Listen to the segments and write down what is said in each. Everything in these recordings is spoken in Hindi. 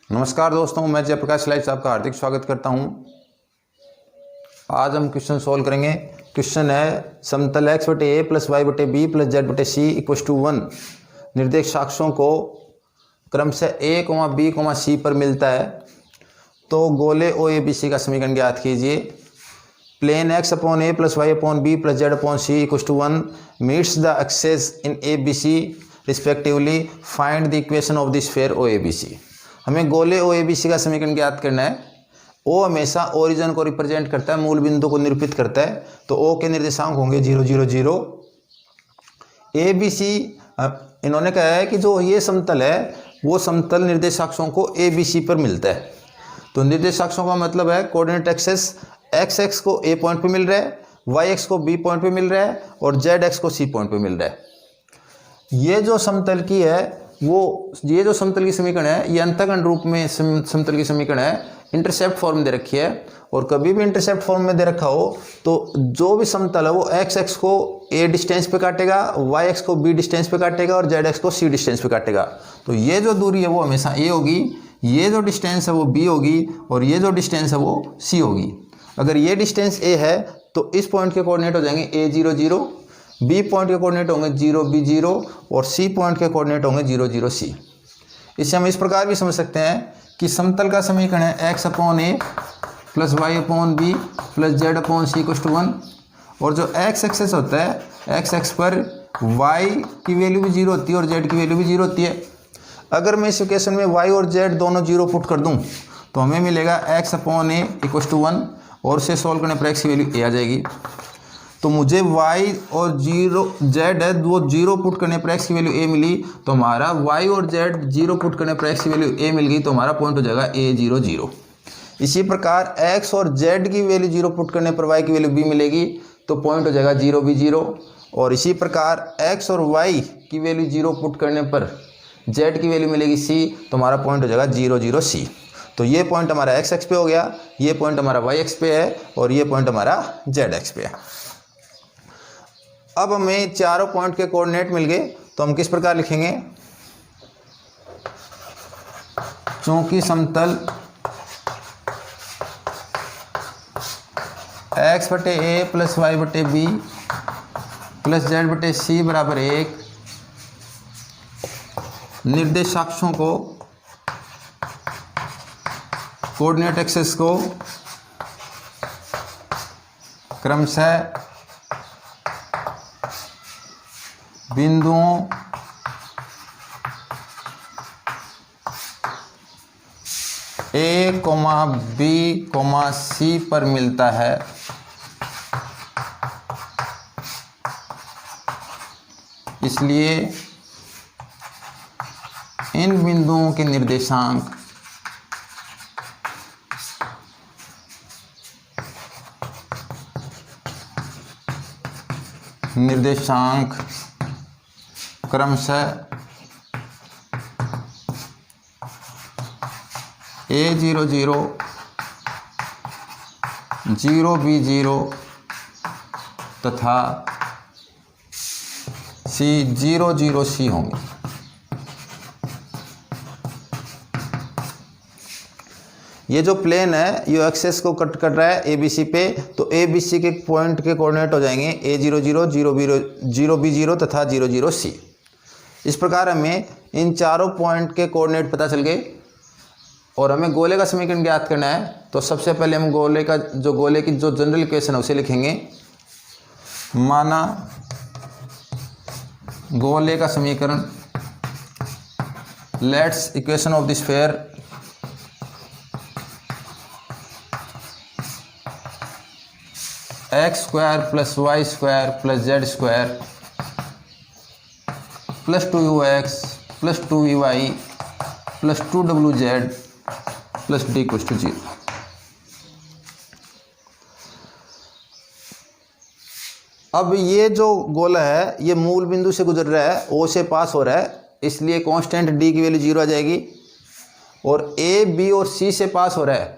नमस्कार दोस्तों, मैं जयप्रकाश लाइव साहब का हार्दिक स्वागत करता हूं। आज हम क्वेश्चन सॉल्व करेंगे। क्वेश्चन है समतल x बटे ए प्लस वाई बटे बी प्लस जेड बटे सी इक्वस टू 1 निर्देशांकों को क्रमशः ए कोमा बी कोमा सी पर मिलता है तो गोले ओ ए बी सी का समीकरण ज्ञात कीजिए। Plane x upon A plus Y upon B plus Z upon C equals to 1 meets the axes in A B C respectively. Find the equation of the sphere O A B C. हमें गोले ओ ए बी सी का समीकरण ज्ञात करना है। ओ हमेशा ओरिजिन को रिप्रेजेंट करता है, मूल बिंदु को निरूपित करता है, तो ओ के निर्देशांक होंगे 0 0 0। ए बी सी इन्होंने कहा है कि जो ये समतल है वो समतल निर्देशांकों को ए बी सी पर मिलता है। तो निर्देशांकों का मतलब है कोऑर्डिनेट एक्सेस एक्स एक्स को ए पॉइंट पे मिल रहा है, वाई एक्स को बी पॉइंट पे मिल रहा है और जेड एक्स को सी पॉइंट पे मिल रहा है। ये जो समतल की है ये जो समतल की समीकरण है ये अंतःखंड रूप में समतल की समीकरण है, इंटरसेप्ट फॉर्म दे रखी है। और कभी भी इंटरसेप्ट फॉर्म में दे रखा हो तो जो भी समतल है वो एक्स एक्स को ए डिस्टेंस पे काटेगा, वाई एक्स को बी डिस्टेंस पे काटेगा और जेड एक्स को सी डिस्टेंस पे काटेगा। तो ये जो दूरी है वो हमेशा ए होगी, ये जो डिस्टेंस है वो बी होगी और ये जो डिस्टेंस है वो सी होगी। अगर ये डिस्टेंस ए है तो इस पॉइंट के कोऑर्डिनेट हो जाएंगे ए 0 0, बी पॉइंट के कोऑर्डिनेट होंगे 0 B 0 और सी पॉइंट के कोऑर्डिनेट होंगे 0 0 C। इससे हम इस प्रकार भी समझ सकते हैं कि समतल का समीकरण है x upon A plus Y upon B plus Z upon C equals to 1। और जो x एक्सेस होता है x एक्स पर y की वैल्यू भी 0 होती है और z की वैल्यू भी 0 होती है। अगर मैं इस इक्वेशन में y और z दोनों 0 पुट कर दूं तो हमें मिलेगा x upon A equals to 1 और उसे सॉल्व करने पर x की वैल्यू a आ जाएगी। तो मुझे y और 0 z है वो 0 पुट करने पर x की वैल्यू a मिली, तो हमारा y और z 0 पुट करने पर x की वैल्यू a मिल गई, तो हमारा पॉइंट हो जाएगा a 0 0। इसी प्रकार x और z की वैल्यू 0 पुट करने पर y की वैल्यू b मिलेगी, तो पॉइंट हो जाएगा 0 B 0। और इसी प्रकार x और y की वैल्यू 0 पुट करने पर z की वैल्यू मिलेगी c, तो हमारा पॉइंट हो जाएगा 0 0 C। तो ये पॉइंट हमारा x एक्स पे हो गया, ये पॉइंट हमारा y एक्स पे है और ये पॉइंट हमारा z एक्स पे है। अब हमें चारों पॉइंट के कोऑर्डिनेट मिल गए, तो हम किस प्रकार लिखेंगे। चूंकि समतल x बटे ए प्लस वाई बटे बी प्लस जेड बटे सी बराबर 1 निर्देशांकों को कोऑर्डिनेट एक्सेस को क्रमशः बिंदुओं ए कोमा बी कोमा सी पर मिलता है, इसलिए इन बिंदुओं के निर्देशांक क्रमशः a 0 0 0 B 0 तथा C 0 0 C होंगे। ये जो प्लेन है ये एक्सेस को कट कर रहा है ए बी सी पे, तो ए बी सी के पॉइंट के कोऑर्डिनेट हो जाएंगे a 0 0 0 B 0 तथा 0 0 C। इस प्रकार हमें इन चारों पॉइंट के कोऑर्डिनेट पता चल गए और हमें गोले का समीकरण ज्ञात करना है। तो सबसे पहले हम गोले की जो जनरल इक्वेशन है उसे लिखेंगे। माना गोले का समीकरण, let's equation of the sphere X square plus Y square plus Z square plus 2ux plus 2vy plus 2wz plus d equals to 0। अब ये जो गोला है ये मूल बिंदु से गुजर रहा है, O से पास हो रहा है, इसलिए कांस्टेंट d की वैल्यू 0 आ जाएगी। और A B और C से पास हो रहा है,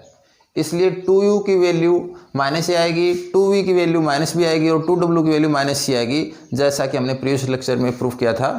इसलिए 2u की वैल्यू माइनस ए आएगी, 2v की वैल्यू माइनस बी आएगी और 2w की वैल्यू माइनस सी आएगी, जैसा कि हमने प्रीवियस लेक्चर में प्रूफ किया था।